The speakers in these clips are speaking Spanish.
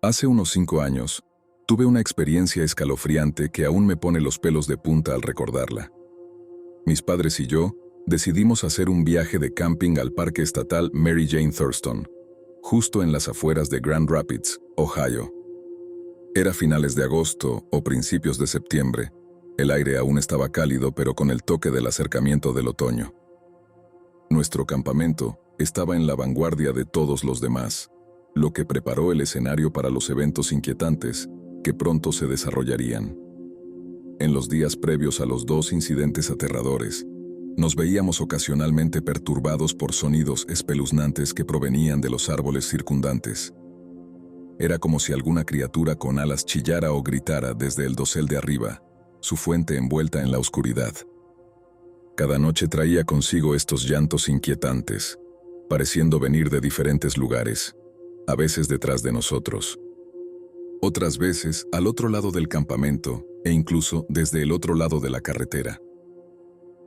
Hace unos 5 años, tuve una experiencia escalofriante que aún me pone los pelos de punta al recordarla. Mis padres y yo decidimos hacer un viaje de camping al Parque Estatal Mary Jane Thurston, justo en las afueras de Grand Rapids, Ohio. Era finales de agosto o principios de septiembre. El aire aún estaba cálido, pero con el toque del acercamiento del otoño. Nuestro campamento estaba en la vanguardia de todos los demás, lo que preparó el escenario para los eventos inquietantes que pronto se desarrollarían. En los días previos a los 2 incidentes aterradores, nos veíamos ocasionalmente perturbados por sonidos espeluznantes que provenían de los árboles circundantes. Era como si alguna criatura con alas chillara o gritara desde el dosel de arriba, su fuente envuelta en la oscuridad. Cada noche traía consigo estos llantos inquietantes, pareciendo venir de diferentes lugares, a veces detrás de nosotros. Otras veces al otro lado del campamento e incluso desde el otro lado de la carretera.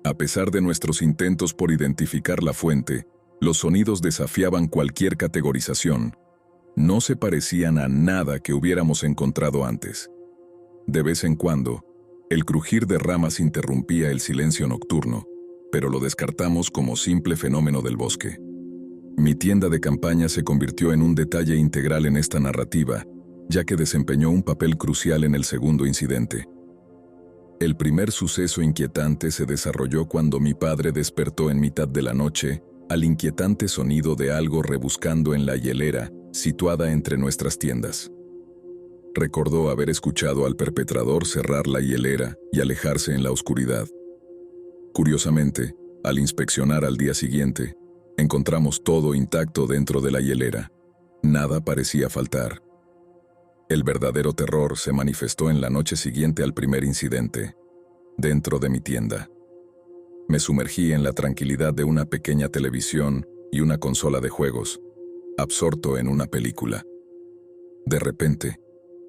A pesar de nuestros intentos por identificar la fuente, los sonidos desafiaban cualquier categorización. No se parecían a nada que hubiéramos encontrado antes. De vez en cuando, el crujir de ramas interrumpía el silencio nocturno, pero lo descartamos como simple fenómeno del bosque. Mi tienda de campaña se convirtió en un detalle integral en esta narrativa, ya que desempeñó un papel crucial en el segundo incidente. El primer suceso inquietante se desarrolló cuando mi padre despertó en mitad de la noche al inquietante sonido de algo rebuscando en la hielera situada entre nuestras tiendas. Recordó haber escuchado al perpetrador cerrar la hielera y alejarse en la oscuridad. Curiosamente, al inspeccionar al día siguiente, encontramos todo intacto dentro de la hielera. Nada parecía faltar. El verdadero terror se manifestó en la noche siguiente al primer incidente, dentro de mi tienda. Me sumergí en la tranquilidad de una pequeña televisión y una consola de juegos, absorto en una película. De repente,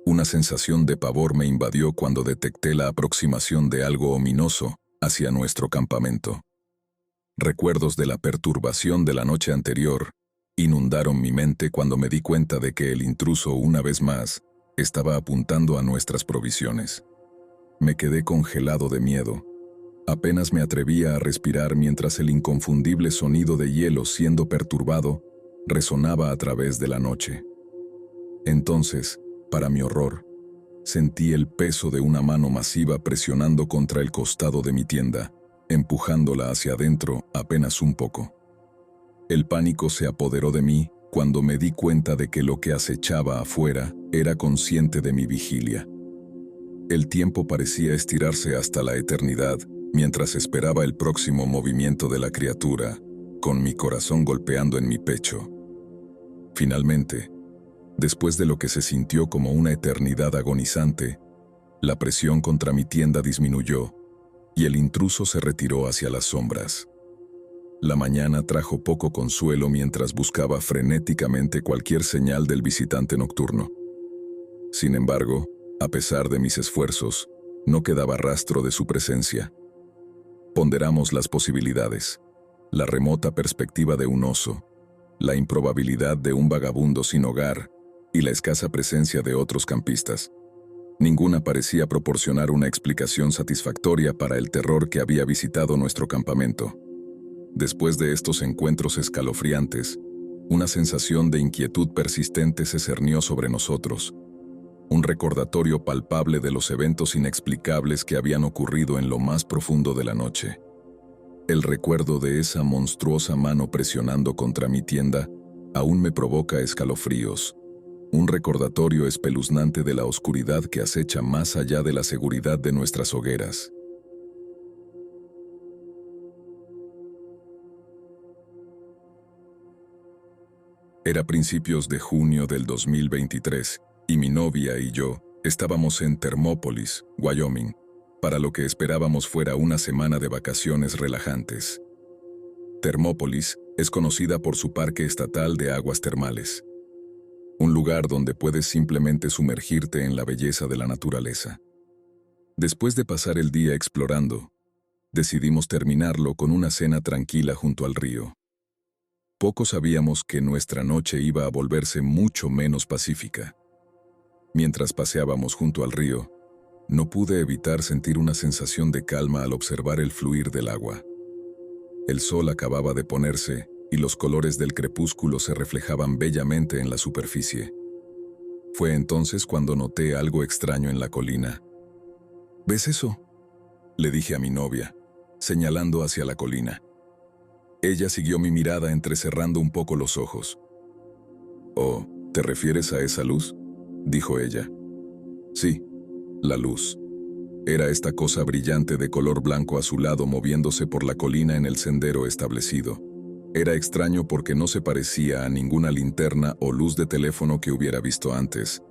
una sensación de pavor me invadió cuando detecté la aproximación de algo ominoso hacia nuestro campamento. Recuerdos de la perturbación de la noche anterior inundaron mi mente cuando me di cuenta de que el intruso, una vez más, estaba apuntando a nuestras provisiones. Me quedé congelado de miedo. Apenas me atrevía a respirar mientras el inconfundible sonido de hielo siendo perturbado resonaba a través de la noche. Entonces, para mi horror, sentí el peso de una mano masiva presionando contra el costado de mi tienda, empujándola hacia adentro apenas un poco. El pánico se apoderó de mí cuando me di cuenta de que lo que acechaba afuera era consciente de mi vigilia. El tiempo parecía estirarse hasta la eternidad mientras esperaba el próximo movimiento de la criatura, con mi corazón golpeando en mi pecho. Finalmente, después de lo que se sintió como una eternidad agonizante, la presión contra mi tienda disminuyó y el intruso se retiró hacia las sombras. La mañana trajo poco consuelo mientras buscaba frenéticamente cualquier señal del visitante nocturno. Sin embargo, a pesar de mis esfuerzos, no quedaba rastro de su presencia. Ponderamos las posibilidades: la remota perspectiva de un oso, la improbabilidad de un vagabundo sin hogar y la escasa presencia de otros campistas. Ninguna parecía proporcionar una explicación satisfactoria para el terror que había visitado nuestro campamento. Después de estos encuentros escalofriantes, una sensación de inquietud persistente se cernió sobre nosotros, un recordatorio palpable de los eventos inexplicables que habían ocurrido en lo más profundo de la noche. El recuerdo de esa monstruosa mano presionando contra mi tienda aún me provoca escalofríos, un recordatorio espeluznante de la oscuridad que acecha más allá de la seguridad de nuestras hogueras. Era principios de junio del 2023 y mi novia y yo estábamos en Thermopolis, Wyoming, para lo que esperábamos fuera una semana de vacaciones relajantes. Thermopolis es conocida por su parque estatal de aguas termales, un lugar donde puedes simplemente sumergirte en la belleza de la naturaleza. Después de pasar el día explorando, decidimos terminarlo con una cena tranquila junto al río. Poco sabíamos que nuestra noche iba a volverse mucho menos pacífica. Mientras paseábamos junto al río, no pude evitar sentir una sensación de calma al observar el fluir del agua. El sol acababa de ponerse y los colores del crepúsculo se reflejaban bellamente en la superficie. Fue entonces cuando noté algo extraño en la colina. ¿Ves eso?, le dije a mi novia, señalando hacia la colina. Ella siguió mi mirada entrecerrando un poco los ojos. «Oh, ¿te refieres a esa luz?», dijo ella. «Sí, la luz. Era esta cosa brillante de color blanco azulado moviéndose por la colina en el sendero establecido. Era extraño porque no se parecía a ninguna linterna o luz de teléfono que hubiera visto antes.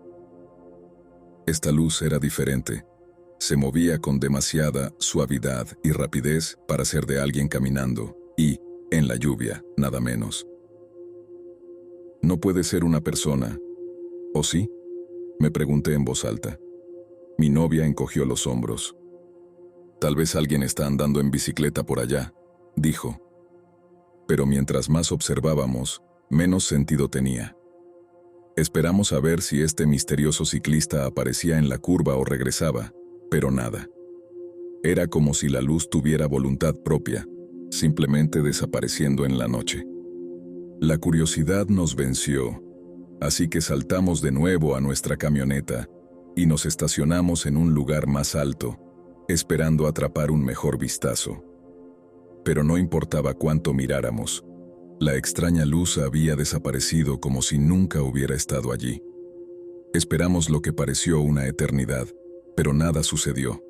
Esta luz era diferente. Se movía con demasiada suavidad y rapidez para ser de alguien caminando, y, en la lluvia, nada menos. No puede ser una persona, ¿o sí?, me pregunté en voz alta. Mi novia encogió los hombros. «Tal vez alguien está andando en bicicleta por allá», dijo. Pero mientras más observábamos, menos sentido tenía. Esperamos a ver si este misterioso ciclista aparecía en la curva o regresaba, pero nada. Era como si la luz tuviera voluntad propia, simplemente desapareciendo en la noche. La curiosidad nos venció, así que saltamos de nuevo a nuestra camioneta y nos estacionamos en un lugar más alto, esperando atrapar un mejor vistazo. Pero no importaba cuánto miráramos, la extraña luz había desaparecido como si nunca hubiera estado allí. Esperamos lo que pareció una eternidad, pero nada sucedió.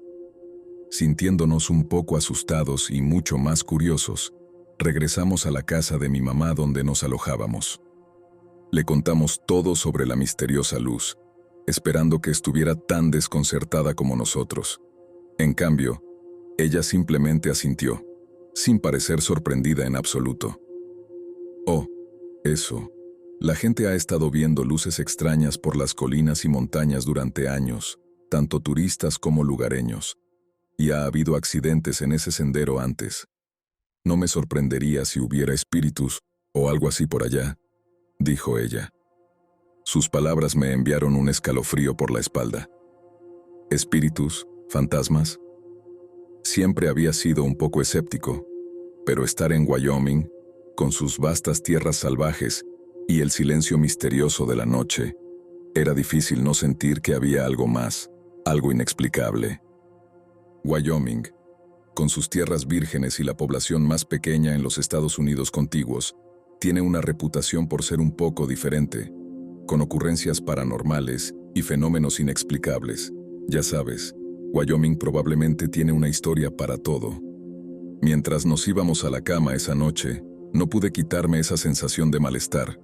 Sintiéndonos un poco asustados y mucho más curiosos, regresamos a la casa de mi mamá donde nos alojábamos. Le contamos todo sobre la misteriosa luz, esperando que estuviera tan desconcertada como nosotros. En cambio, ella simplemente asintió, sin parecer sorprendida en absoluto. «Oh, eso. La gente ha estado viendo luces extrañas por las colinas y montañas durante años, tanto turistas como lugareños. Y ha habido accidentes en ese sendero antes. No me sorprendería si hubiera espíritus o algo así por allá», dijo ella. Sus palabras me enviaron un escalofrío por la espalda. ¿Espíritus? ¿Fantasmas? Siempre había sido un poco escéptico, pero estar en Wyoming, con sus vastas tierras salvajes y el silencio misterioso de la noche, era difícil no sentir que había algo más, algo inexplicable. Wyoming, con sus tierras vírgenes y la población más pequeña en los Estados Unidos contiguos, tiene una reputación por ser un poco diferente, con ocurrencias paranormales y fenómenos inexplicables. Ya sabes, Wyoming probablemente tiene una historia para todo. Mientras nos íbamos a la cama esa noche, no pude quitarme esa sensación de malestar.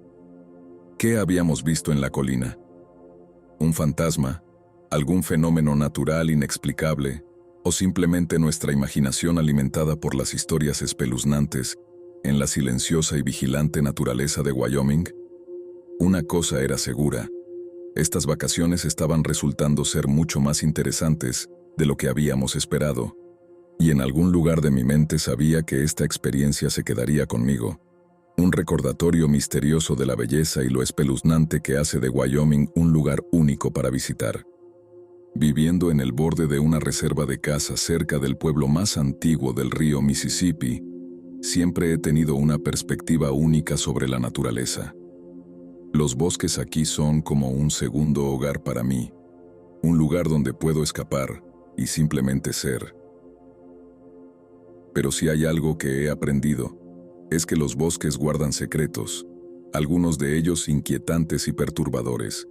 ¿Qué habíamos visto en la colina? ¿Un fantasma? ¿Algún fenómeno natural inexplicable? ¿O simplemente nuestra imaginación alimentada por las historias espeluznantes en la silenciosa y vigilante naturaleza de Wyoming? Una cosa era segura. Estas vacaciones estaban resultando ser mucho más interesantes de lo que habíamos esperado, y en algún lugar de mi mente sabía que esta experiencia se quedaría conmigo. Un recordatorio misterioso de la belleza y lo espeluznante que hace de Wyoming un lugar único para visitar. Viviendo en el borde de una reserva de caza cerca del pueblo más antiguo del río Mississippi, siempre he tenido una perspectiva única sobre la naturaleza. Los bosques aquí son como un segundo hogar para mí, un lugar donde puedo escapar y simplemente ser. Pero si hay algo que he aprendido, es que los bosques guardan secretos, algunos de ellos inquietantes y perturbadores.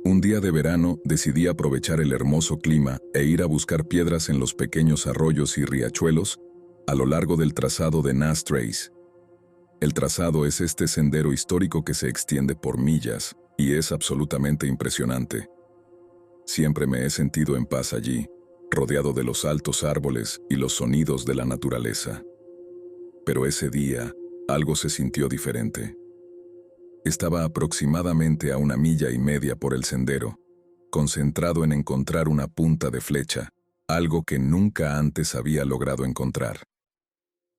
Un día de verano decidí aprovechar el hermoso clima e ir a buscar piedras en los pequeños arroyos y riachuelos a lo largo del trazado de Nass Trace. El trazado es este sendero histórico que se extiende por millas y es absolutamente impresionante. Siempre me he sentido en paz allí, rodeado de los altos árboles y los sonidos de la naturaleza. Pero ese día, algo se sintió diferente. Estaba aproximadamente a 1,5 millas por el sendero, concentrado en encontrar una punta de flecha, algo que nunca antes había logrado encontrar.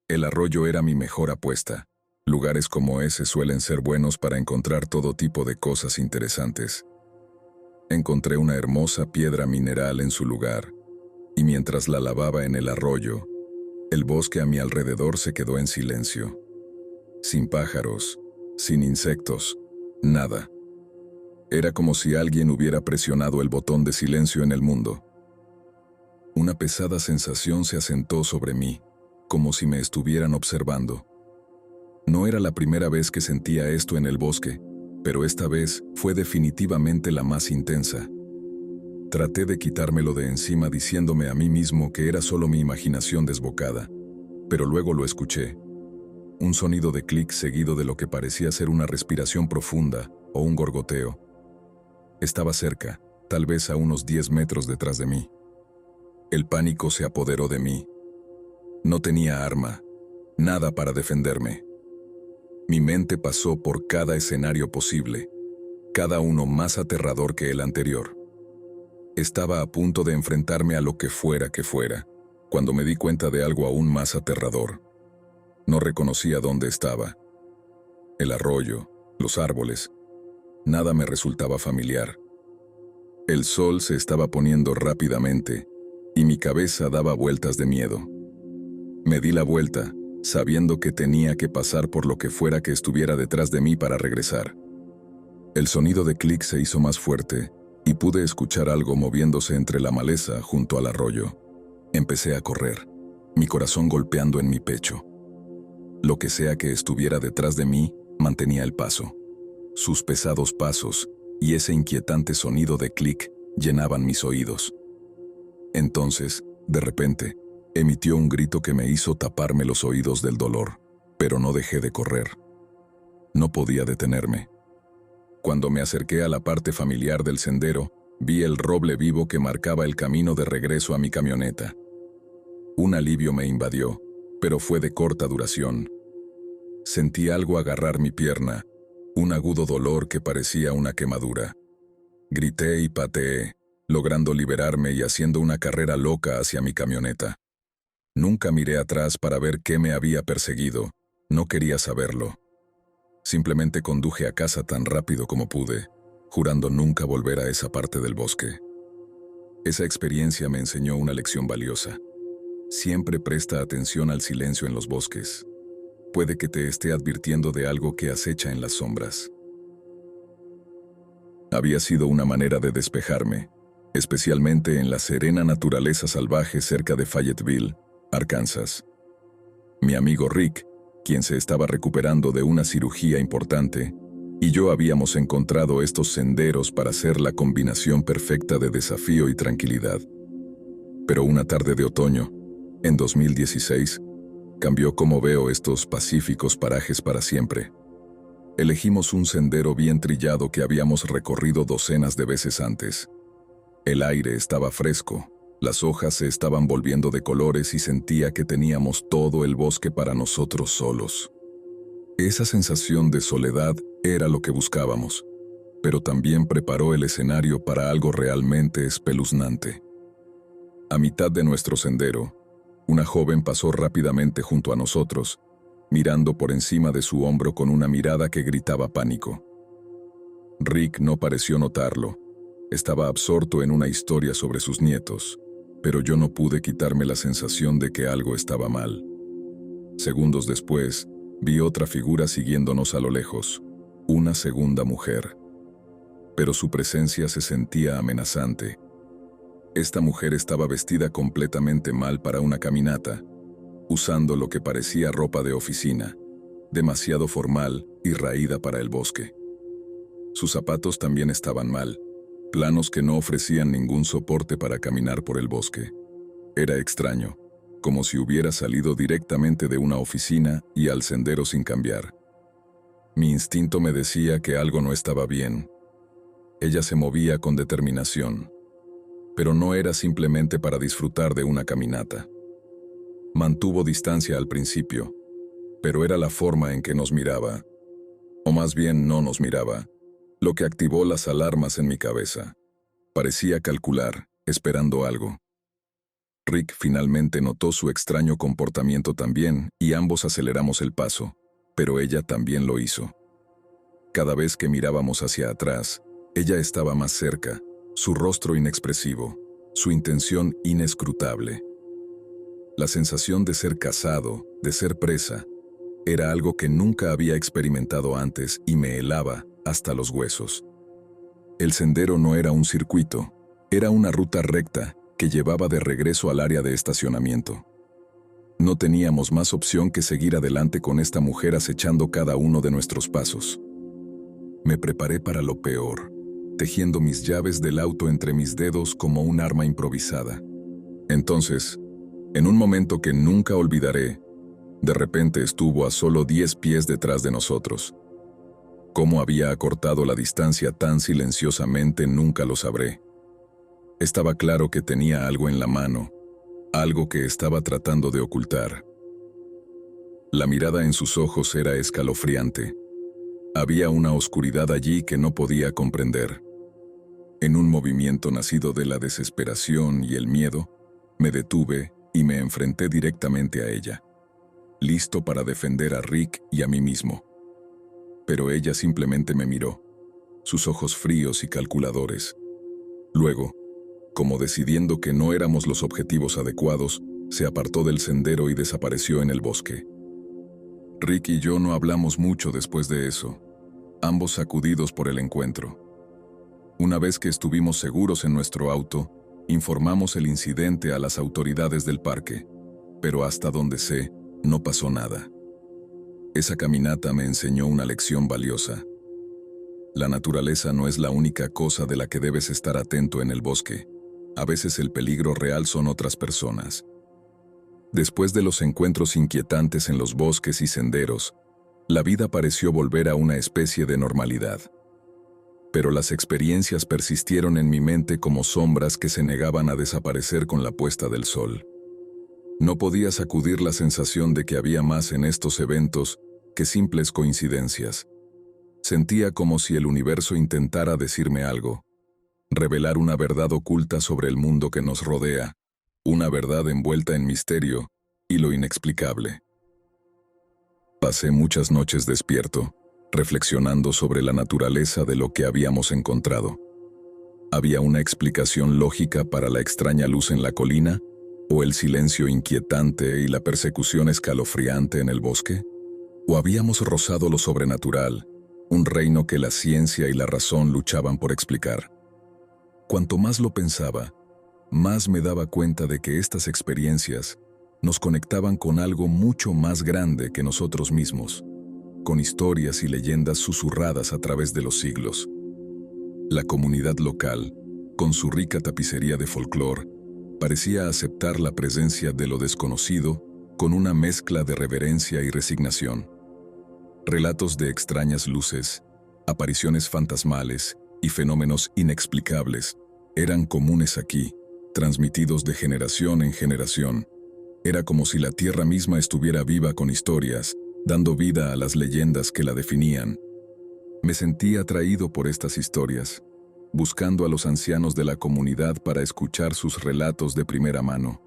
El arroyo era mi mejor apuesta. Lugares como ese suelen ser buenos para encontrar todo tipo de cosas interesantes. Encontré una hermosa piedra mineral en su lugar, y mientras la lavaba en el arroyo, el bosque a mi alrededor se quedó en silencio. Sin pájaros, sin insectos, nada. Era como si alguien hubiera presionado el botón de silencio en el mundo. Una pesada sensación se asentó sobre mí, como si me estuvieran observando. No era la primera vez que sentía esto en el bosque, pero esta vez fue definitivamente la más intensa. Traté de quitármelo de encima diciéndome a mí mismo que era solo mi imaginación desbocada, pero luego lo escuché. Un sonido de clic seguido de lo que parecía ser una respiración profunda o un gorgoteo. Estaba cerca, tal vez a unos 10 metros detrás de mí. El pánico se apoderó de mí. No tenía arma, nada para defenderme. Mi mente pasó por cada escenario posible, cada uno más aterrador que el anterior. Estaba a punto de enfrentarme a lo que fuera, cuando me di cuenta de algo aún más aterrador. No reconocía dónde estaba. El arroyo, los árboles, nada me resultaba familiar. El sol se estaba poniendo rápidamente, y mi cabeza daba vueltas de miedo. Me di la vuelta, sabiendo que tenía que pasar por lo que fuera que estuviera detrás de mí para regresar. El sonido de clic se hizo más fuerte, y pude escuchar algo moviéndose entre la maleza junto al arroyo. Empecé a correr, mi corazón golpeando en mi pecho. Lo que sea que estuviera detrás de mí, mantenía el paso. Sus pesados pasos y ese inquietante sonido de clic llenaban mis oídos. Entonces, de repente, emitió un grito que me hizo taparme los oídos del dolor, pero no dejé de correr. No podía detenerme. Cuando me acerqué a la parte familiar del sendero, vi el roble vivo que marcaba el camino de regreso a mi camioneta. Un alivio me invadió, pero fue de corta duración. Sentí algo agarrar mi pierna, un agudo dolor que parecía una quemadura. Grité y pateé, logrando liberarme y haciendo una carrera loca hacia mi camioneta. Nunca miré atrás para ver qué me había perseguido, no quería saberlo. Simplemente conduje a casa tan rápido como pude, jurando nunca volver a esa parte del bosque. Esa experiencia me enseñó una lección valiosa. Siempre presta atención al silencio en los bosques. Puede que te esté advirtiendo de algo que acecha en las sombras. Había sido una manera de despejarme, especialmente en la serena naturaleza salvaje cerca de Fayetteville, Arkansas. Mi amigo Rick, quien se estaba recuperando de una cirugía importante, y yo habíamos encontrado estos senderos para hacer la combinación perfecta de desafío y tranquilidad. Pero una tarde de otoño, en 2016, cambió cómo veo estos pacíficos parajes para siempre. Elegimos un sendero bien trillado que habíamos recorrido docenas de veces antes. El aire estaba fresco, las hojas se estaban volviendo de colores y sentía que teníamos todo el bosque para nosotros solos. Esa sensación de soledad era lo que buscábamos, pero también preparó el escenario para algo realmente espeluznante. A mitad de nuestro sendero, una joven pasó rápidamente junto a nosotros, mirando por encima de su hombro con una mirada que gritaba pánico. Rick no pareció notarlo. Estaba absorto en una historia sobre sus nietos, pero yo no pude quitarme la sensación de que algo estaba mal. Segundos después, vi otra figura siguiéndonos a lo lejos, una segunda mujer. Pero su presencia se sentía amenazante. Esta mujer estaba vestida completamente mal para una caminata, usando lo que parecía ropa de oficina, demasiado formal y raída para el bosque. Sus zapatos también estaban mal, planos que no ofrecían ningún soporte para caminar por el bosque. Era extraño, como si hubiera salido directamente de una oficina y al sendero sin cambiar. Mi instinto me decía que algo no estaba bien. Ella se movía con determinación, pero no era simplemente para disfrutar de una caminata. Mantuvo distancia al principio, pero era la forma en que nos miraba, o más bien no nos miraba, lo que activó las alarmas en mi cabeza. Parecía calcular, esperando algo. Rick finalmente notó su extraño comportamiento también y ambos aceleramos el paso, pero ella también lo hizo. Cada vez que mirábamos hacia atrás, ella estaba más cerca, su rostro inexpresivo, su intención inescrutable. La sensación de ser cazado, de ser presa, era algo que nunca había experimentado antes y me helaba hasta los huesos. El sendero no era un circuito, era una ruta recta que llevaba de regreso al área de estacionamiento. No teníamos más opción que seguir adelante con esta mujer acechando cada uno de nuestros pasos. Me preparé para lo peor, tejiendo mis llaves del auto entre mis dedos como un arma improvisada. Entonces, en un momento que nunca olvidaré, de repente estuvo a solo 10 pies detrás de nosotros. Cómo había acortado la distancia tan silenciosamente nunca lo sabré. Estaba claro que tenía algo en la mano, algo que estaba tratando de ocultar. La mirada en sus ojos era escalofriante. Había una oscuridad allí que no podía comprender. En un movimiento nacido de la desesperación y el miedo, me detuve y me enfrenté directamente a ella, listo para defender a Rick y a mí mismo. Pero ella simplemente me miró, sus ojos fríos y calculadores. Luego, como decidiendo que no éramos los objetivos adecuados, se apartó del sendero y desapareció en el bosque. Rick y yo no hablamos mucho después de eso, ambos sacudidos por el encuentro. Una vez que estuvimos seguros en nuestro auto, informamos el incidente a las autoridades del parque, pero hasta donde sé, no pasó nada. Esa caminata me enseñó una lección valiosa. La naturaleza no es la única cosa de la que debes estar atento en el bosque. A veces el peligro real son otras personas. Después de los encuentros inquietantes en los bosques y senderos, la vida pareció volver a una especie de normalidad. Pero las experiencias persistieron en mi mente como sombras que se negaban a desaparecer con la puesta del sol. No podía sacudir la sensación de que había más en estos eventos que simples coincidencias. Sentía como si el universo intentara decirme algo, revelar una verdad oculta sobre el mundo que nos rodea, una verdad envuelta en misterio y lo inexplicable. Pasé muchas noches despierto, reflexionando sobre la naturaleza de lo que habíamos encontrado. ¿Había una explicación lógica para la extraña luz en la colina, o el silencio inquietante y la persecución escalofriante en el bosque? ¿O habíamos rozado lo sobrenatural, un reino que la ciencia y la razón luchaban por explicar? Cuanto más lo pensaba, más me daba cuenta de que estas experiencias nos conectaban con algo mucho más grande que nosotros mismos, con historias y leyendas susurradas a través de los siglos. La comunidad local, con su rica tapicería de folclore, parecía aceptar la presencia de lo desconocido con una mezcla de reverencia y resignación. Relatos de extrañas luces, apariciones fantasmales y fenómenos inexplicables eran comunes aquí, transmitidos de generación en generación. Era como si la tierra misma estuviera viva con historias, dando vida a las leyendas que la definían. Me sentí atraído por estas historias, buscando a los ancianos de la comunidad para escuchar sus relatos de primera mano.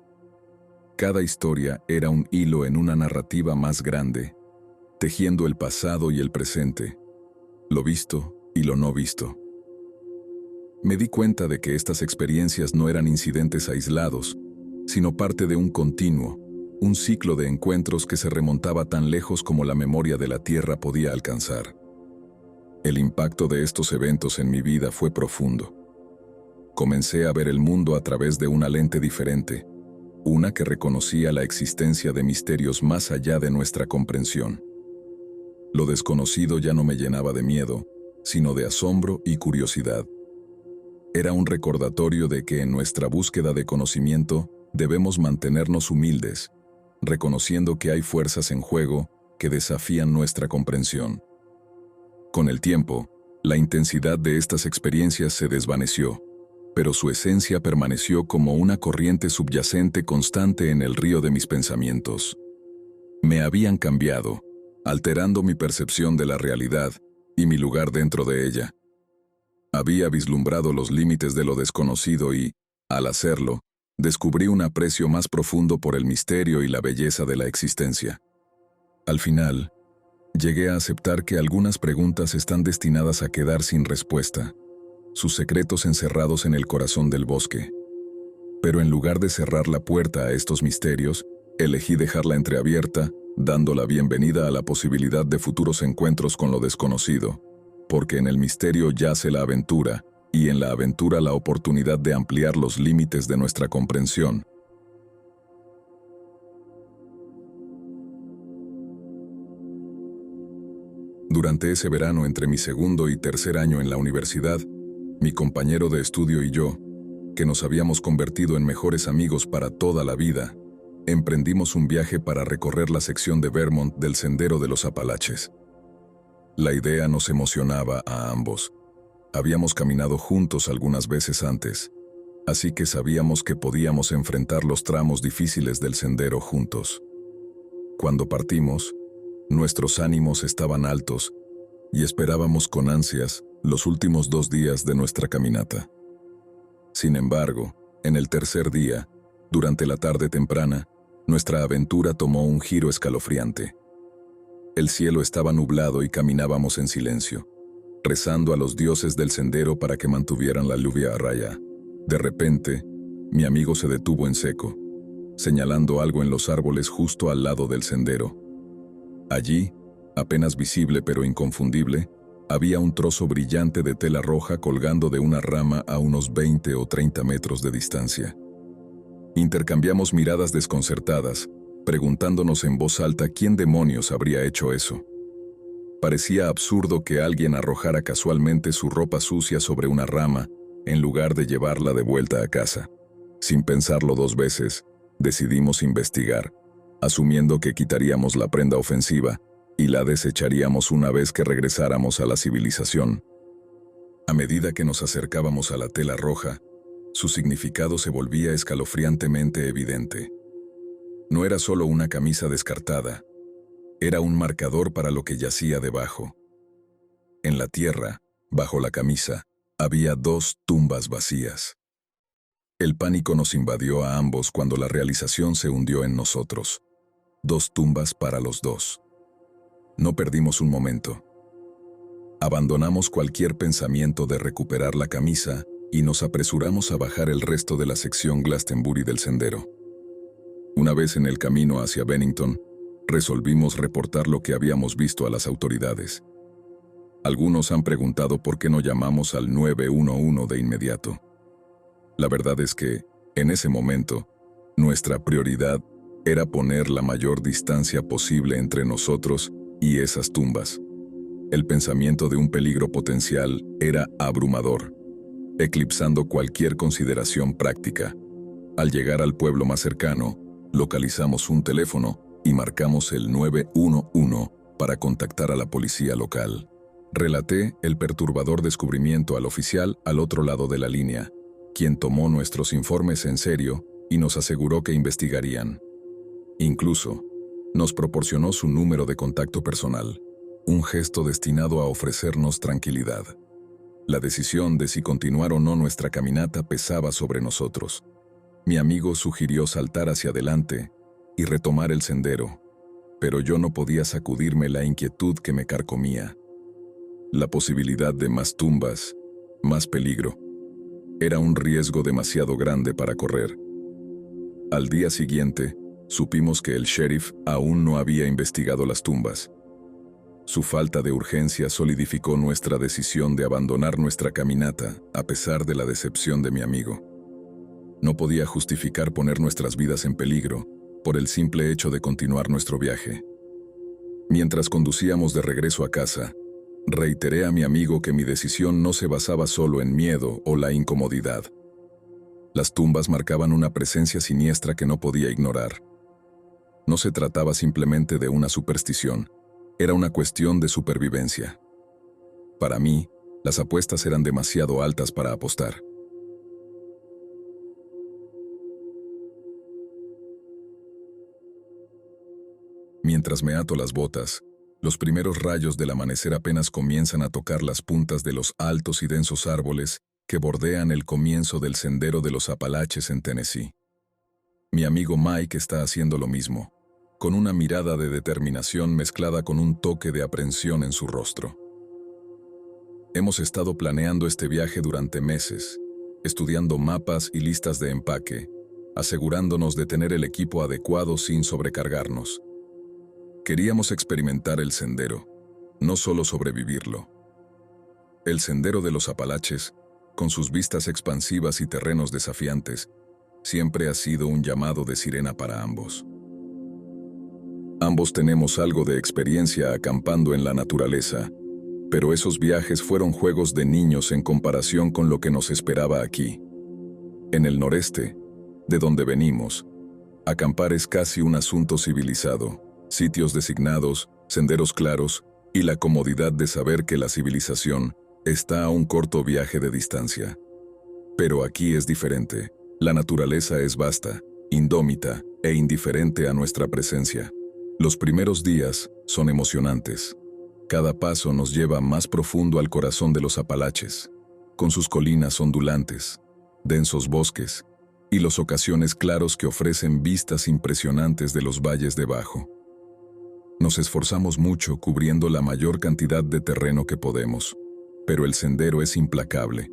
Cada historia era un hilo en una narrativa más grande, tejiendo el pasado y el presente, lo visto y lo no visto. Me di cuenta de que estas experiencias no eran incidentes aislados, sino parte de un continuo, un ciclo de encuentros que se remontaba tan lejos como la memoria de la Tierra podía alcanzar. El impacto de estos eventos en mi vida fue profundo. Comencé a ver el mundo a través de una lente diferente, una que reconocía la existencia de misterios más allá de nuestra comprensión. Lo desconocido ya no me llenaba de miedo, sino de asombro y curiosidad. Era un recordatorio de que en nuestra búsqueda de conocimiento debemos mantenernos humildes, reconociendo que hay fuerzas en juego que desafían nuestra comprensión. Con el tiempo, la intensidad de estas experiencias se desvaneció, pero su esencia permaneció como una corriente subyacente constante en el río de mis pensamientos. Me habían cambiado, alterando mi percepción de la realidad y mi lugar dentro de ella. Había vislumbrado los límites de lo desconocido y, al hacerlo, descubrí un aprecio más profundo por el misterio y la belleza de la existencia. Al final, llegué a aceptar que algunas preguntas están destinadas a quedar sin respuesta, sus secretos encerrados en el corazón del bosque. Pero en lugar de cerrar la puerta a estos misterios, elegí dejarla entreabierta, dando la bienvenida a la posibilidad de futuros encuentros con lo desconocido, porque en el misterio yace la aventura, y en la aventura la oportunidad de ampliar los límites de nuestra comprensión. Durante ese verano entre mi segundo y tercer año en la universidad, mi compañero de estudio y yo, que nos habíamos convertido en mejores amigos para toda la vida, emprendimos un viaje para recorrer la sección de Vermont del Sendero de los Apalaches. La idea nos emocionaba a ambos. Habíamos caminado juntos algunas veces antes, así que sabíamos que podíamos enfrentar los tramos difíciles del sendero juntos. Cuando partimos, nuestros ánimos estaban altos y esperábamos con ansias los últimos 2 días de nuestra caminata. Sin embargo, en el tercer día, durante la tarde temprana, nuestra aventura tomó un giro escalofriante. El cielo estaba nublado y caminábamos en silencio, rezando a los dioses del sendero para que mantuvieran la lluvia a raya. De repente, mi amigo se detuvo en seco, señalando algo en los árboles justo al lado del sendero. Allí, apenas visible pero inconfundible, había un trozo brillante de tela roja colgando de una rama a unos 20 o 30 metros de distancia. Intercambiamos miradas desconcertadas, preguntándonos en voz alta quién demonios habría hecho eso. Parecía absurdo que alguien arrojara casualmente su ropa sucia sobre una rama en lugar de llevarla de vuelta a casa. Sin pensarlo 2 veces, decidimos investigar, asumiendo que quitaríamos la prenda ofensiva y la desecharíamos una vez que regresáramos a la civilización. A medida que nos acercábamos a la tela roja, su significado se volvía escalofriantemente evidente. No era solo una camisa descartada, era un marcador para lo que yacía debajo. En la tierra, bajo la camisa, había 2 tumbas vacías. El pánico nos invadió a ambos cuando la realización se hundió en nosotros. 2 tumbas para los 2. No perdimos un momento. Abandonamos cualquier pensamiento de recuperar la camisa y nos apresuramos a bajar el resto de la sección Glastonbury del sendero. Una vez en el camino hacia Bennington, resolvimos reportar lo que habíamos visto a las autoridades. Algunos han preguntado por qué no llamamos al 911 de inmediato. La verdad es que, en ese momento, nuestra prioridad era poner la mayor distancia posible entre nosotros y esas tumbas. El pensamiento de un peligro potencial era abrumador, eclipsando cualquier consideración práctica. Al llegar al pueblo más cercano, localizamos un teléfono y marcamos el 911 para contactar a la policía local. Relaté el perturbador descubrimiento al oficial al otro lado de la línea, quien tomó nuestros informes en serio y nos aseguró que investigarían. Incluso, nos proporcionó su número de contacto personal, un gesto destinado a ofrecernos tranquilidad. La decisión de si continuar o no nuestra caminata pesaba sobre nosotros. Mi amigo sugirió saltar hacia adelante y retomar el sendero, pero yo no podía sacudirme la inquietud que me carcomía. La posibilidad de más tumbas, más peligro, era un riesgo demasiado grande para correr. Al día siguiente, supimos que el sheriff aún no había investigado las tumbas. Su falta de urgencia solidificó nuestra decisión de abandonar nuestra caminata, a pesar de la decepción de mi amigo. No podía justificar poner nuestras vidas en peligro por el simple hecho de continuar nuestro viaje. Mientras conducíamos de regreso a casa, reiteré a mi amigo que mi decisión no se basaba solo en miedo o la incomodidad. Las tumbas marcaban una presencia siniestra que no podía ignorar. No se trataba simplemente de una superstición, era una cuestión de supervivencia. Para mí, las apuestas eran demasiado altas para apostar. Mientras me ato las botas, los primeros rayos del amanecer apenas comienzan a tocar las puntas de los altos y densos árboles que bordean el comienzo del sendero de los Apalaches en Tennessee. Mi amigo Mike está haciendo lo mismo, con una mirada de determinación mezclada con un toque de aprensión en su rostro. Hemos estado planeando este viaje durante meses, estudiando mapas y listas de empaque, asegurándonos de tener el equipo adecuado sin sobrecargarnos. Queríamos experimentar el sendero, no solo sobrevivirlo. El sendero de los Apalaches, con sus vistas expansivas y terrenos desafiantes, siempre ha sido un llamado de sirena para ambos. Ambos tenemos algo de experiencia acampando en la naturaleza, pero esos viajes fueron juegos de niños en comparación con lo que nos esperaba aquí. En el noreste, de donde venimos, acampar es casi un asunto civilizado, sitios designados, senderos claros y la comodidad de saber que la civilización está a un corto viaje de distancia. Pero aquí es diferente. La naturaleza es vasta, indómita e indiferente a nuestra presencia. Los primeros días son emocionantes. Cada paso nos lleva más profundo al corazón de los Apalaches, con sus colinas ondulantes, densos bosques y los ocasiones claros que ofrecen vistas impresionantes de los valles debajo. Nos esforzamos mucho cubriendo la mayor cantidad de terreno que podemos, pero el sendero es implacable.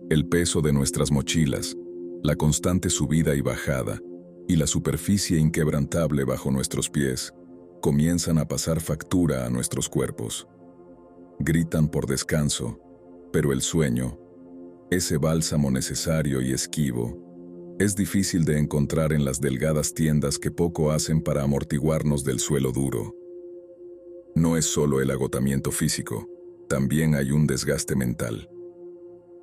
El peso de nuestras mochilas, la constante subida y bajada, y la superficie inquebrantable bajo nuestros pies, comienzan a pasar factura a nuestros cuerpos. Gritan por descanso, pero el sueño, ese bálsamo necesario y esquivo, es difícil de encontrar en las delgadas tiendas que poco hacen para amortiguarnos del suelo duro. No es solo el agotamiento físico, también hay un desgaste mental.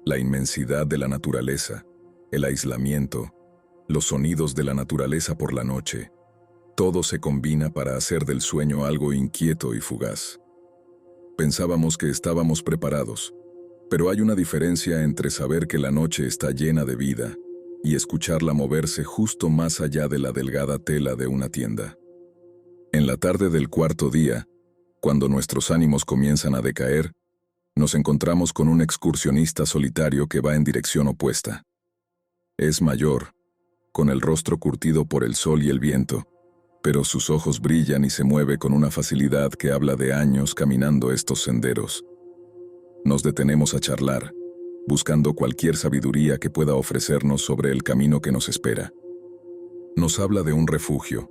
La inmensidad de la naturaleza, el aislamiento, los sonidos de la naturaleza por la noche, todo se combina para hacer del sueño algo inquieto y fugaz. Pensábamos que estábamos preparados, pero hay una diferencia entre saber que la noche está llena de vida y escucharla moverse justo más allá de la delgada tela de una tienda. En la tarde del cuarto día, cuando nuestros ánimos comienzan a decaer, nos encontramos con un excursionista solitario que va en dirección opuesta. Es mayor, con el rostro curtido por el sol y el viento, pero sus ojos brillan y se mueve con una facilidad que habla de años caminando estos senderos. Nos detenemos a charlar, buscando cualquier sabiduría que pueda ofrecernos sobre el camino que nos espera. Nos habla de un refugio,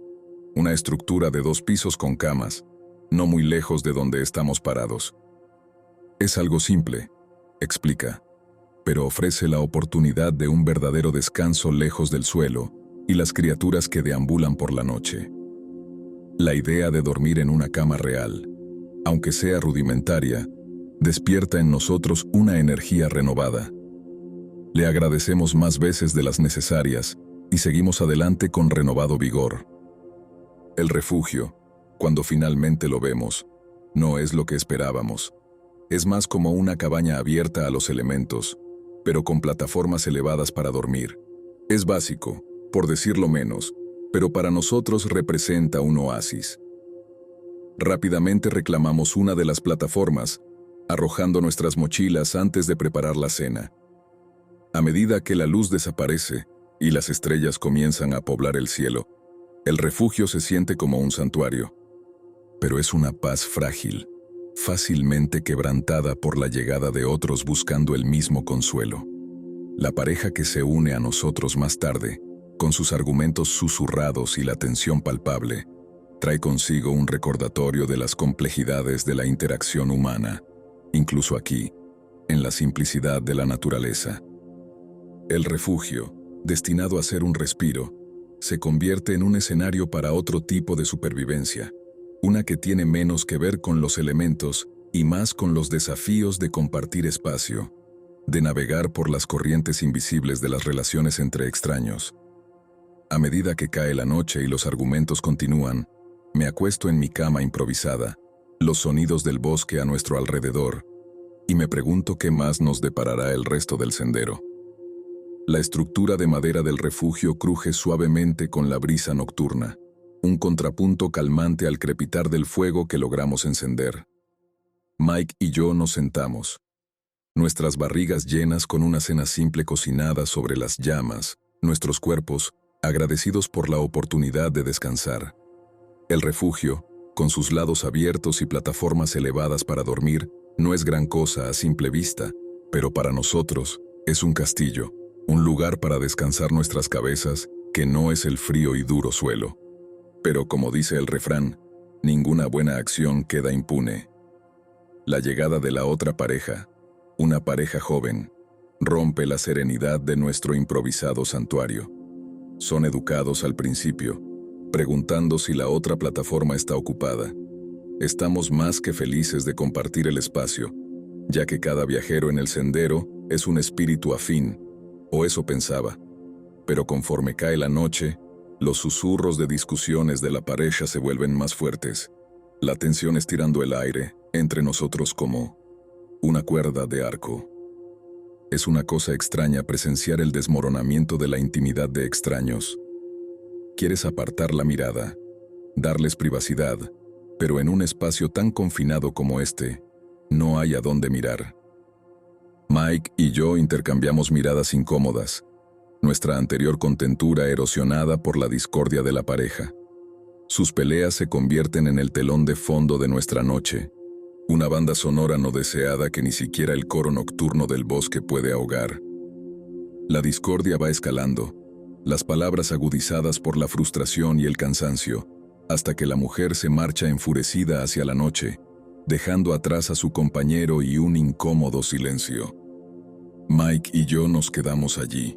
una estructura de 2 pisos con camas, no muy lejos de donde estamos parados. Es algo simple, explica, pero ofrece la oportunidad de un verdadero descanso lejos del suelo y las criaturas que deambulan por la noche. La idea de dormir en una cama real, aunque sea rudimentaria, despierta en nosotros una energía renovada. Le agradecemos más veces de las necesarias y seguimos adelante con renovado vigor. El refugio, cuando finalmente lo vemos, no es lo que esperábamos. Es más como una cabaña abierta a los elementos, pero con plataformas elevadas para dormir. Es básico, por decirlo menos, pero para nosotros representa un oasis. Rápidamente reclamamos una de las plataformas, arrojando nuestras mochilas antes de preparar la cena. A medida que la luz desaparece y las estrellas comienzan a poblar el cielo, el refugio se siente como un santuario. Pero es una paz frágil, fácilmente quebrantada por la llegada de otros buscando el mismo consuelo. La pareja que se une a nosotros más tarde, con sus argumentos susurrados y la tensión palpable, trae consigo un recordatorio de las complejidades de la interacción humana, incluso aquí, en la simplicidad de la naturaleza. El refugio, destinado a ser un respiro, se convierte en un escenario para otro tipo de supervivencia, una que tiene menos que ver con los elementos y más con los desafíos de compartir espacio, de navegar por las corrientes invisibles de las relaciones entre extraños. A medida que cae la noche y los argumentos continúan, me acuesto en mi cama improvisada, los sonidos del bosque a nuestro alrededor, y me pregunto qué más nos deparará el resto del sendero. La estructura de madera del refugio cruje suavemente con la brisa nocturna, un contrapunto calmante al crepitar del fuego que logramos encender. Mike y yo nos sentamos, nuestras barrigas llenas con una cena simple cocinada sobre las llamas, nuestros cuerpos agradecidos por la oportunidad de descansar. El refugio, con sus lados abiertos y plataformas elevadas para dormir, No es gran cosa a simple vista, pero para nosotros es un castillo, un lugar para descansar nuestras cabezas que no es el frío y duro suelo. Pero como dice el refrán, ninguna buena acción queda impune. La llegada de la otra pareja, una pareja joven, rompe la serenidad de nuestro improvisado santuario. Son educados al principio, preguntando si la otra plataforma está ocupada. Estamos más que felices de compartir el espacio, ya que cada viajero en el sendero es un espíritu afín, o eso pensaba. Pero conforme cae la noche, los susurros de discusiones de la pareja se vuelven más fuertes. La tensión estirando el aire entre nosotros como una cuerda de arco. Es una cosa extraña presenciar el desmoronamiento de la intimidad de extraños. Quieres apartar la mirada, darles privacidad, pero en un espacio tan confinado como este, no hay a dónde mirar. Mike y yo intercambiamos miradas incómodas, nuestra anterior contentura erosionada por la discordia de la pareja. Sus peleas se convierten en el telón de fondo de nuestra noche, una banda sonora no deseada que ni siquiera el coro nocturno del bosque puede ahogar. La discordia va escalando, las palabras agudizadas por la frustración y el cansancio, hasta que la mujer se marcha enfurecida hacia la noche, dejando atrás a su compañero y un incómodo silencio. Mike y yo nos quedamos allí,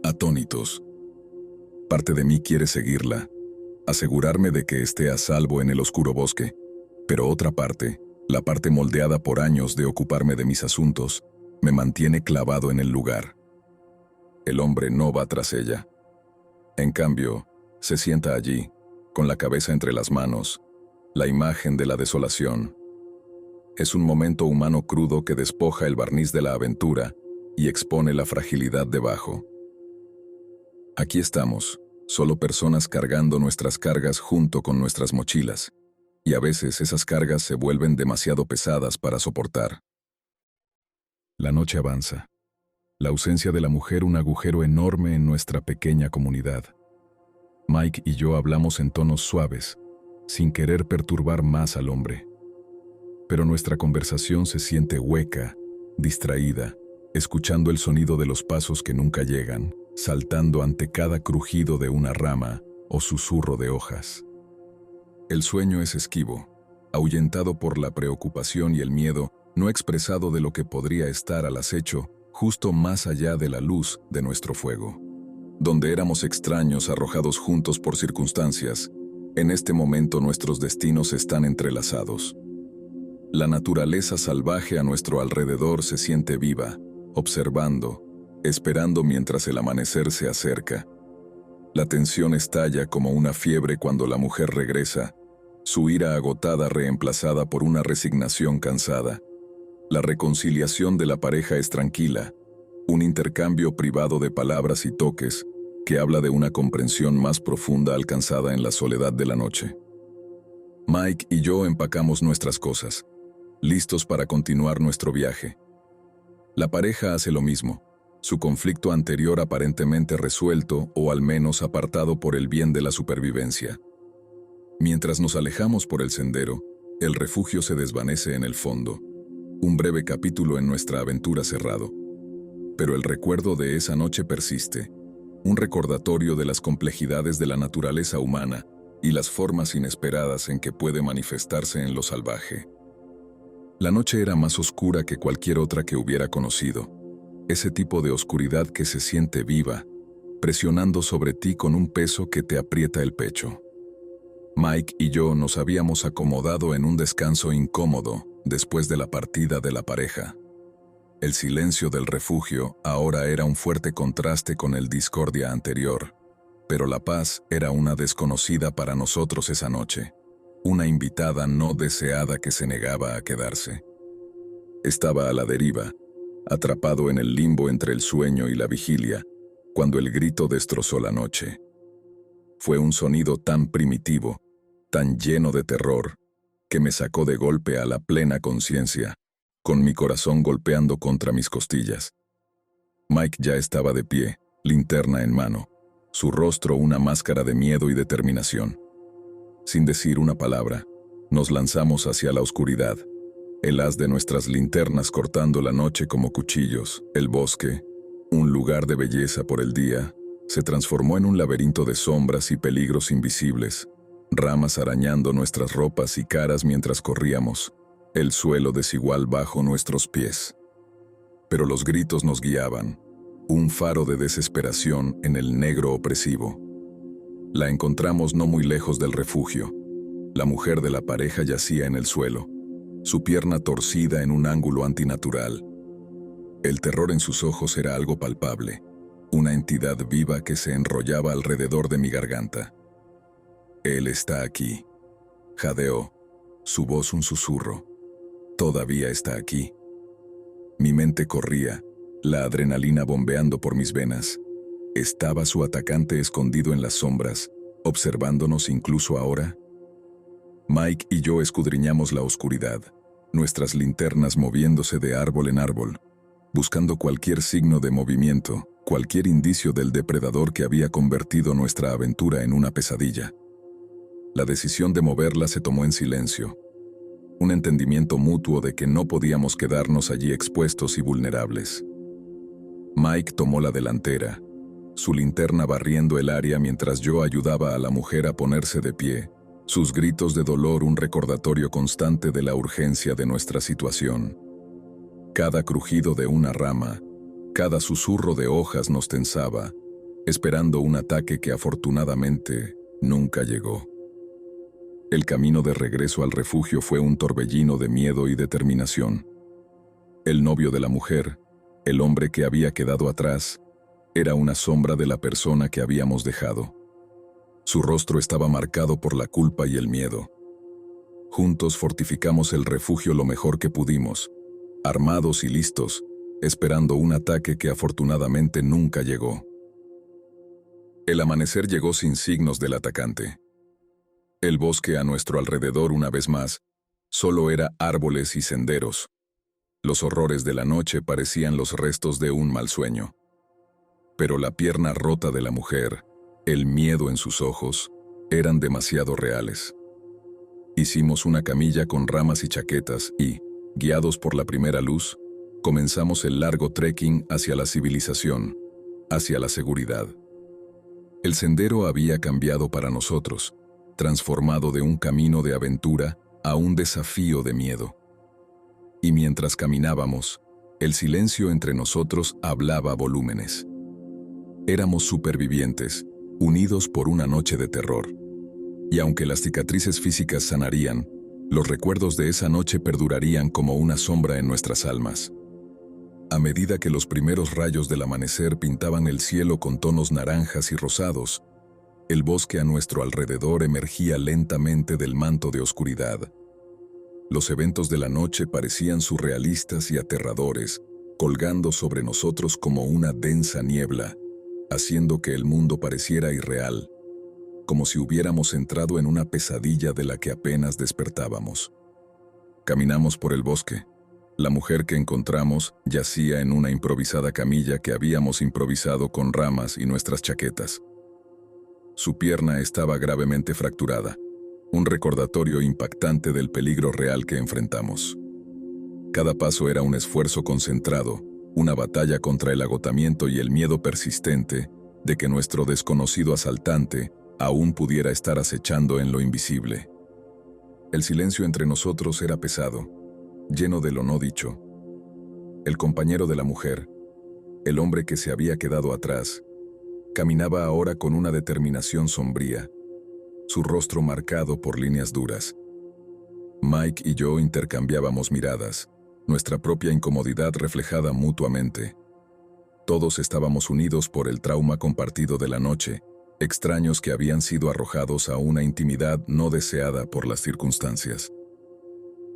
atónitos. Parte de mí quiere seguirla, asegurarme de que esté a salvo en el oscuro bosque, pero otra parte, la parte moldeada por años de ocuparme de mis asuntos, me mantiene clavado en el lugar. El hombre no va tras ella. En cambio, se sienta allí, con la cabeza entre las manos, la imagen de la desolación. Es un momento humano crudo que despoja el barniz de la aventura y expone la fragilidad debajo. Aquí estamos, solo personas cargando nuestras cargas junto con nuestras mochilas, y a veces esas cargas se vuelven demasiado pesadas para soportar. La noche avanza. La ausencia de la mujer un agujero enorme en nuestra pequeña comunidad. Mike y yo hablamos en tonos suaves, sin querer perturbar más al hombre. Pero nuestra conversación se siente hueca, distraída, escuchando el sonido de los pasos que nunca llegan, saltando ante cada crujido de una rama o susurro de hojas. El sueño es esquivo, ahuyentado por la preocupación y el miedo no expresado de lo que podría estar al acecho justo más allá de la luz de nuestro fuego. Donde éramos extraños arrojados juntos por circunstancias, en este momento nuestros destinos están entrelazados. La naturaleza salvaje a nuestro alrededor se siente viva, observando, esperando mientras el amanecer se acerca. La tensión estalla como una fiebre cuando la mujer regresa, su ira agotada reemplazada por una resignación cansada. La reconciliación de la pareja es tranquila, un intercambio privado de palabras y toques que habla de una comprensión más profunda alcanzada en la soledad de la noche. Mike y yo empacamos nuestras cosas, listos para continuar nuestro viaje. La pareja hace lo mismo, su conflicto anterior aparentemente resuelto o al menos apartado por el bien de la supervivencia. Mientras nos alejamos por el sendero, el refugio se desvanece en el fondo, un breve capítulo en nuestra aventura cerrado. Pero el recuerdo de esa noche persiste, un recordatorio de las complejidades de la naturaleza humana y las formas inesperadas en que puede manifestarse en lo salvaje. La noche era más oscura que cualquier otra que hubiera conocido, ese tipo de oscuridad que se siente viva, presionando sobre ti con un peso que te aprieta el pecho. Mike y yo nos habíamos acomodado en un descanso incómodo después de la partida de la pareja. El silencio del refugio ahora era un fuerte contraste con el discordia anterior, pero la paz era una desconocida para nosotros esa noche, una invitada no deseada que se negaba a quedarse. Estaba a la deriva, atrapado en el limbo entre el sueño y la vigilia, cuando el grito destrozó la noche. Fue un sonido tan primitivo, tan lleno de terror, que me sacó de golpe a la plena conciencia, con mi corazón golpeando contra mis costillas. Mike ya estaba de pie, linterna en mano, su rostro una máscara de miedo y determinación. Sin decir una palabra, nos lanzamos hacia la oscuridad, el haz de nuestras linternas cortando la noche como cuchillos. El bosque, un lugar de belleza por el día, se transformó en un laberinto de sombras y peligros invisibles, ramas arañando nuestras ropas y caras mientras corríamos, el suelo desigual bajo nuestros pies. Pero los gritos nos guiaban, un faro de desesperación en el negro opresivo. La encontramos no muy lejos del refugio. La mujer de la pareja yacía en el suelo, su pierna torcida en un ángulo antinatural. El terror en sus ojos era algo palpable, una entidad viva que se enrollaba alrededor de mi garganta. «Él está aquí», jadeó, su voz un susurro. «Todavía está aquí». Mi mente corría, la adrenalina bombeando por mis venas. ¿Estaba su atacante escondido en las sombras, observándonos incluso ahora? Mike y yo escudriñamos la oscuridad, nuestras linternas moviéndose de árbol en árbol, buscando cualquier signo de movimiento, cualquier indicio del depredador que había convertido nuestra aventura en una pesadilla. La decisión de moverla se tomó en silencio, un entendimiento mutuo de que no podíamos quedarnos allí expuestos y vulnerables. Mike tomó la delantera, su linterna barriendo el área mientras yo ayudaba a la mujer a ponerse de pie, sus gritos de dolor un recordatorio constante de la urgencia de nuestra situación. Cada crujido de una rama, cada susurro de hojas nos tensaba, esperando un ataque que afortunadamente nunca llegó. El camino de regreso al refugio fue un torbellino de miedo y determinación. El novio de la mujer, el hombre que había quedado atrás, era una sombra de la persona que habíamos dejado. Su rostro estaba marcado por la culpa y el miedo. Juntos fortificamos el refugio lo mejor que pudimos, armados y listos, esperando un ataque que afortunadamente nunca llegó. El amanecer llegó sin signos del atacante. El bosque a nuestro alrededor, una vez más, solo era árboles y senderos. Los horrores de la noche parecían los restos de un mal sueño. Pero la pierna rota de la mujer, el miedo en sus ojos, eran demasiado reales. Hicimos una camilla con ramas y chaquetas y, guiados por la primera luz, comenzamos el largo trekking hacia la civilización, hacia la seguridad. El sendero había cambiado para nosotros, transformado de un camino de aventura a un desafío de miedo. Y mientras caminábamos, el silencio entre nosotros hablaba volúmenes. Éramos supervivientes, unidos por una noche de terror. Y aunque las cicatrices físicas sanarían, los recuerdos de esa noche perdurarían como una sombra en nuestras almas. A medida que los primeros rayos del amanecer pintaban el cielo con tonos naranjas y rosados, el bosque a nuestro alrededor emergía lentamente del manto de oscuridad. Los eventos de la noche parecían surrealistas y aterradores, colgando sobre nosotros como una densa niebla, haciendo que el mundo pareciera irreal, como si hubiéramos entrado en una pesadilla de la que apenas despertábamos. Caminamos por el bosque. La mujer que encontramos yacía en una improvisada camilla que habíamos improvisado con ramas y nuestras chaquetas. Su pierna estaba gravemente fracturada, un recordatorio impactante del peligro real que enfrentamos. Cada paso era un esfuerzo concentrado, una batalla contra el agotamiento y el miedo persistente de que nuestro desconocido asaltante aún pudiera estar acechando en lo invisible. El silencio entre nosotros era pesado, lleno de lo no dicho. El compañero de la mujer, el hombre que se había quedado atrás, caminaba ahora con una determinación sombría, su rostro marcado por líneas duras. Mike y yo intercambiábamos miradas, nuestra propia incomodidad reflejada mutuamente. Todos estábamos unidos por el trauma compartido de la noche, extraños que habían sido arrojados a una intimidad no deseada por las circunstancias.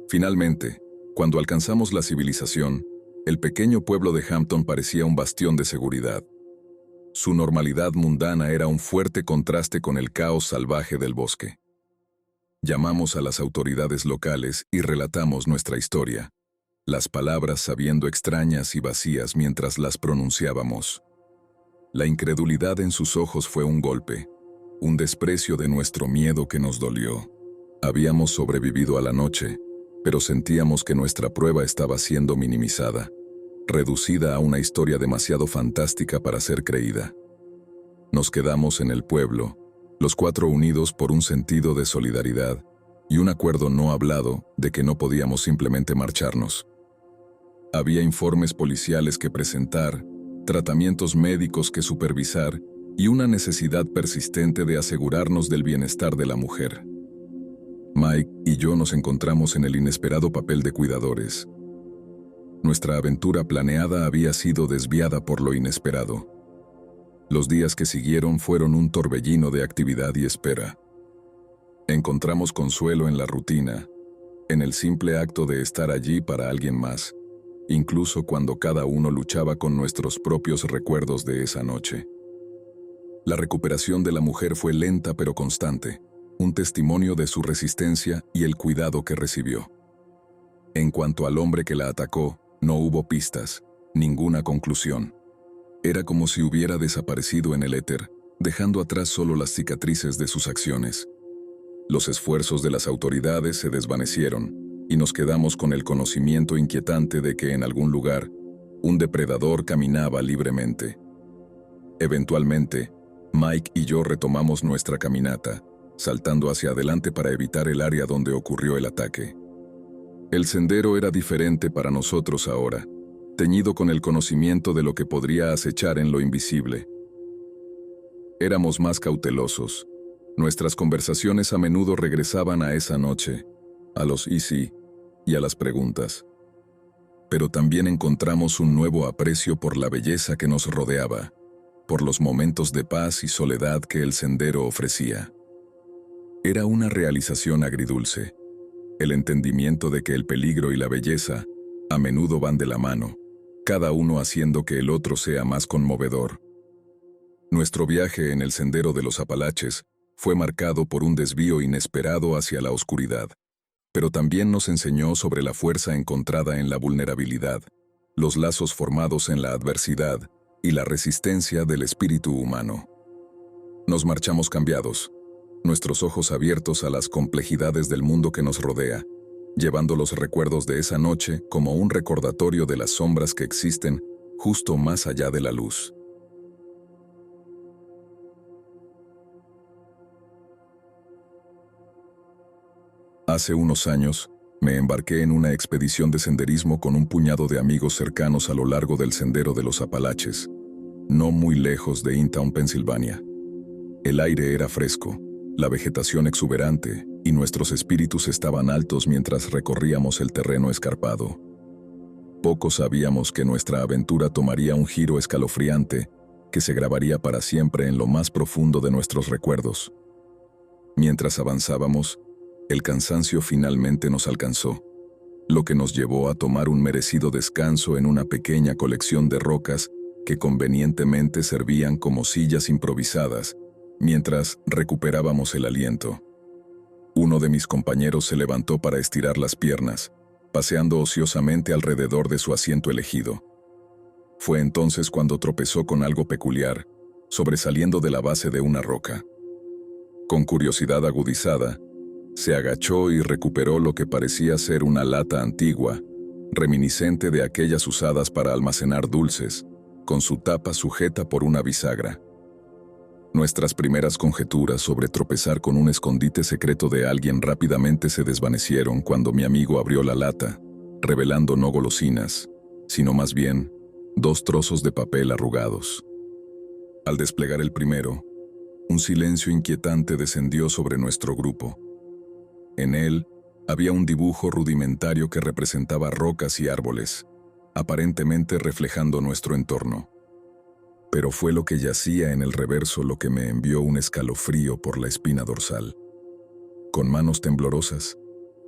Finalmente, cuando alcanzamos la civilización, el pequeño pueblo de Hampton parecía un bastión de seguridad. Su normalidad mundana era un fuerte contraste con el caos salvaje del bosque. Llamamos a las autoridades locales y relatamos nuestra historia, las palabras sabiendo extrañas y vacías mientras las pronunciábamos. La incredulidad en sus ojos fue un golpe, un desprecio de nuestro miedo que nos dolió. Habíamos sobrevivido a la noche, pero sentíamos que nuestra prueba estaba siendo minimizada, reducida a una historia demasiado fantástica para ser creída. Nos quedamos en el pueblo, los 4 unidos por un sentido de solidaridad y un acuerdo no hablado de que no podíamos simplemente marcharnos. Había informes policiales que presentar, tratamientos médicos que supervisar y una necesidad persistente de asegurarnos del bienestar de la mujer. Mike y yo nos encontramos en el inesperado papel de cuidadores. Nuestra aventura planeada había sido desviada por lo inesperado. Los días que siguieron fueron un torbellino de actividad y espera. Encontramos consuelo en la rutina, en el simple acto de estar allí para alguien más, incluso cuando cada uno luchaba con nuestros propios recuerdos de esa noche. La recuperación de la mujer fue lenta pero constante, un testimonio de su resistencia y el cuidado que recibió. En cuanto al hombre que la atacó, no hubo pistas, ninguna conclusión. Era como si hubiera desaparecido en el éter, dejando atrás solo las cicatrices de sus acciones. Los esfuerzos de las autoridades se desvanecieron, y nos quedamos con el conocimiento inquietante de que en algún lugar, un depredador caminaba libremente. Eventualmente, Mike y yo retomamos nuestra caminata, saltando hacia adelante para evitar el área donde ocurrió el ataque. El sendero era diferente para nosotros ahora, teñido con el conocimiento de lo que podría acechar en lo invisible. Éramos más cautelosos. Nuestras conversaciones a menudo regresaban a esa noche, a los "y sí" y a las preguntas. Pero también encontramos un nuevo aprecio por la belleza que nos rodeaba, por los momentos de paz y soledad que el sendero ofrecía. Era una realización agridulce, el entendimiento de que el peligro y la belleza a menudo van de la mano, cada uno haciendo que el otro sea más conmovedor. Nuestro viaje en el sendero de los Apalaches fue marcado por un desvío inesperado hacia la oscuridad, pero también nos enseñó sobre la fuerza encontrada en la vulnerabilidad, los lazos formados en la adversidad y la resistencia del espíritu humano. Nos marchamos cambiados, nuestros ojos abiertos a las complejidades del mundo que nos rodea, llevando los recuerdos de esa noche como un recordatorio de las sombras que existen justo más allá de la luz. Hace unos años, me embarqué en una expedición de senderismo con un puñado de amigos cercanos a lo largo del sendero de los Apalaches, no muy lejos de Intown, Pensilvania. El aire era fresco, la vegetación exuberante, y nuestros espíritus estaban altos mientras recorríamos el terreno escarpado. Poco sabíamos que nuestra aventura tomaría un giro escalofriante que se grabaría para siempre en lo más profundo de nuestros recuerdos. Mientras avanzábamos, el cansancio finalmente nos alcanzó, lo que nos llevó a tomar un merecido descanso en una pequeña colección de rocas que convenientemente servían como sillas improvisadas, mientras recuperábamos el aliento. Uno de mis compañeros se levantó para estirar las piernas, paseando ociosamente alrededor de su asiento elegido. Fue entonces cuando tropezó con algo peculiar, sobresaliendo de la base de una roca. Con curiosidad agudizada, se agachó y recuperó lo que parecía ser una lata antigua, reminiscente de aquellas usadas para almacenar dulces, con su tapa sujeta por una bisagra. Nuestras primeras conjeturas sobre tropezar con un escondite secreto de alguien rápidamente se desvanecieron cuando mi amigo abrió la lata, revelando no golosinas, sino más bien 2 trozos de papel arrugados. Al desplegar el primero, un silencio inquietante descendió sobre nuestro grupo. En él había un dibujo rudimentario que representaba rocas y árboles, aparentemente reflejando nuestro entorno. Pero fue lo que yacía en el reverso lo que me envió un escalofrío por la espina dorsal. Con manos temblorosas,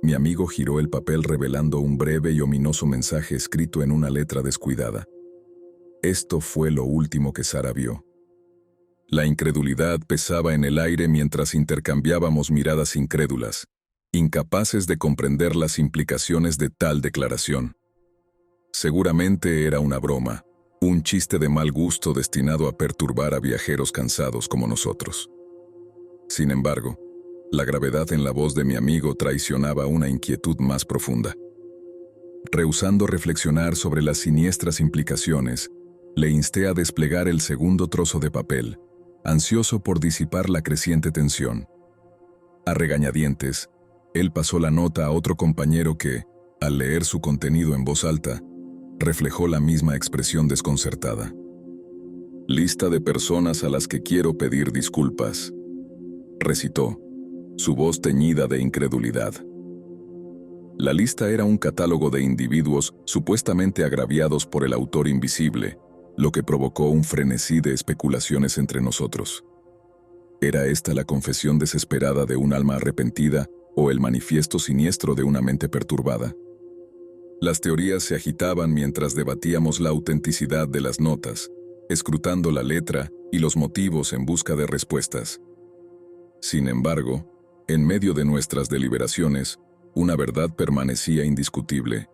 mi amigo giró el papel revelando un breve y ominoso mensaje escrito en una letra descuidada. Esto fue lo último que Sara vio. La incredulidad pesaba en el aire mientras intercambiábamos miradas incrédulas, incapaces de comprender las implicaciones de tal declaración. Seguramente era una broma, un chiste de mal gusto destinado a perturbar a viajeros cansados como nosotros. Sin embargo, La gravedad en la voz de mi amigo traicionaba una inquietud más profunda. Rehusando reflexionar sobre las siniestras implicaciones, le insté a desplegar el segundo trozo de papel, ansioso por disipar la creciente tensión. A regañadientes, él pasó la nota a otro compañero que, al leer su contenido en voz alta, reflejó la misma expresión desconcertada. «Lista de personas a las que quiero pedir disculpas», recitó, su voz teñida de incredulidad. La lista era un catálogo de individuos supuestamente agraviados por el autor invisible, lo que provocó un frenesí de especulaciones entre nosotros. ¿Era esta la confesión desesperada de un alma arrepentida o el manifiesto siniestro de una mente perturbada? Las teorías se agitaban mientras debatíamos la autenticidad de las notas, escrutando la letra y los motivos en busca de respuestas. Sin embargo, en medio de nuestras deliberaciones, una verdad permanecía indiscutible.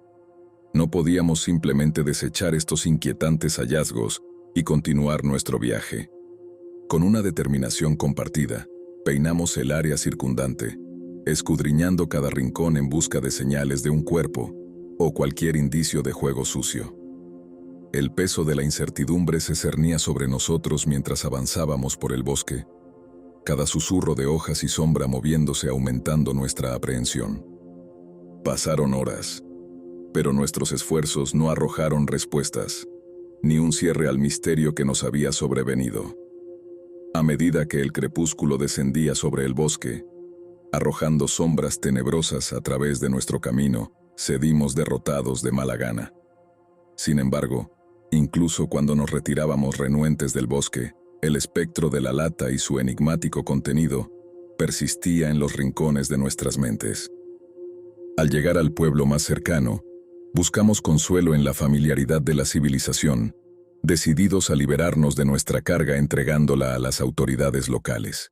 No podíamos simplemente desechar estos inquietantes hallazgos y continuar nuestro viaje. Con una determinación compartida, peinamos el área circundante, escudriñando cada rincón en busca de señales de un cuerpo o cualquier indicio de juego sucio. El peso de la incertidumbre se cernía sobre nosotros mientras avanzábamos por el bosque, cada susurro de hojas y sombra moviéndose aumentando nuestra aprehensión. Pasaron horas, pero nuestros esfuerzos no arrojaron respuestas, ni un cierre al misterio que nos había sobrevenido. A medida que el crepúsculo descendía sobre el bosque, arrojando sombras tenebrosas a través de nuestro camino, cedimos derrotados de mala gana. Sin embargo, incluso cuando nos retirábamos renuentes del bosque, el espectro de la lata y su enigmático contenido persistía en los rincones de nuestras mentes. Al llegar al pueblo más cercano, buscamos consuelo en la familiaridad de la civilización, decididos a liberarnos de nuestra carga entregándola a las autoridades locales.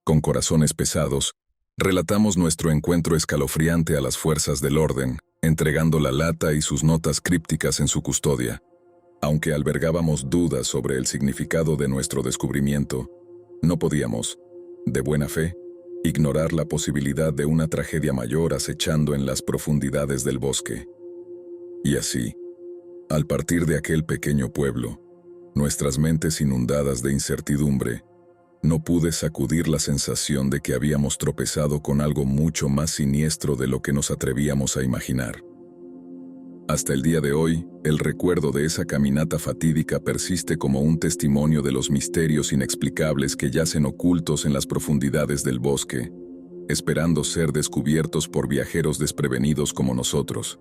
Con corazones pesados, relatamos nuestro encuentro escalofriante a las fuerzas del orden, entregando la lata y sus notas crípticas en su custodia. Aunque albergábamos dudas sobre el significado de nuestro descubrimiento, no podíamos, de buena fe, ignorar la posibilidad de una tragedia mayor acechando en las profundidades del bosque. Y así, al partir de aquel pequeño pueblo, nuestras mentes inundadas de incertidumbre, no pude sacudir la sensación de que habíamos tropezado con algo mucho más siniestro de lo que nos atrevíamos a imaginar. Hasta el día de hoy, el recuerdo de esa caminata fatídica persiste como un testimonio de los misterios inexplicables que yacen ocultos en las profundidades del bosque, esperando ser descubiertos por viajeros desprevenidos como nosotros.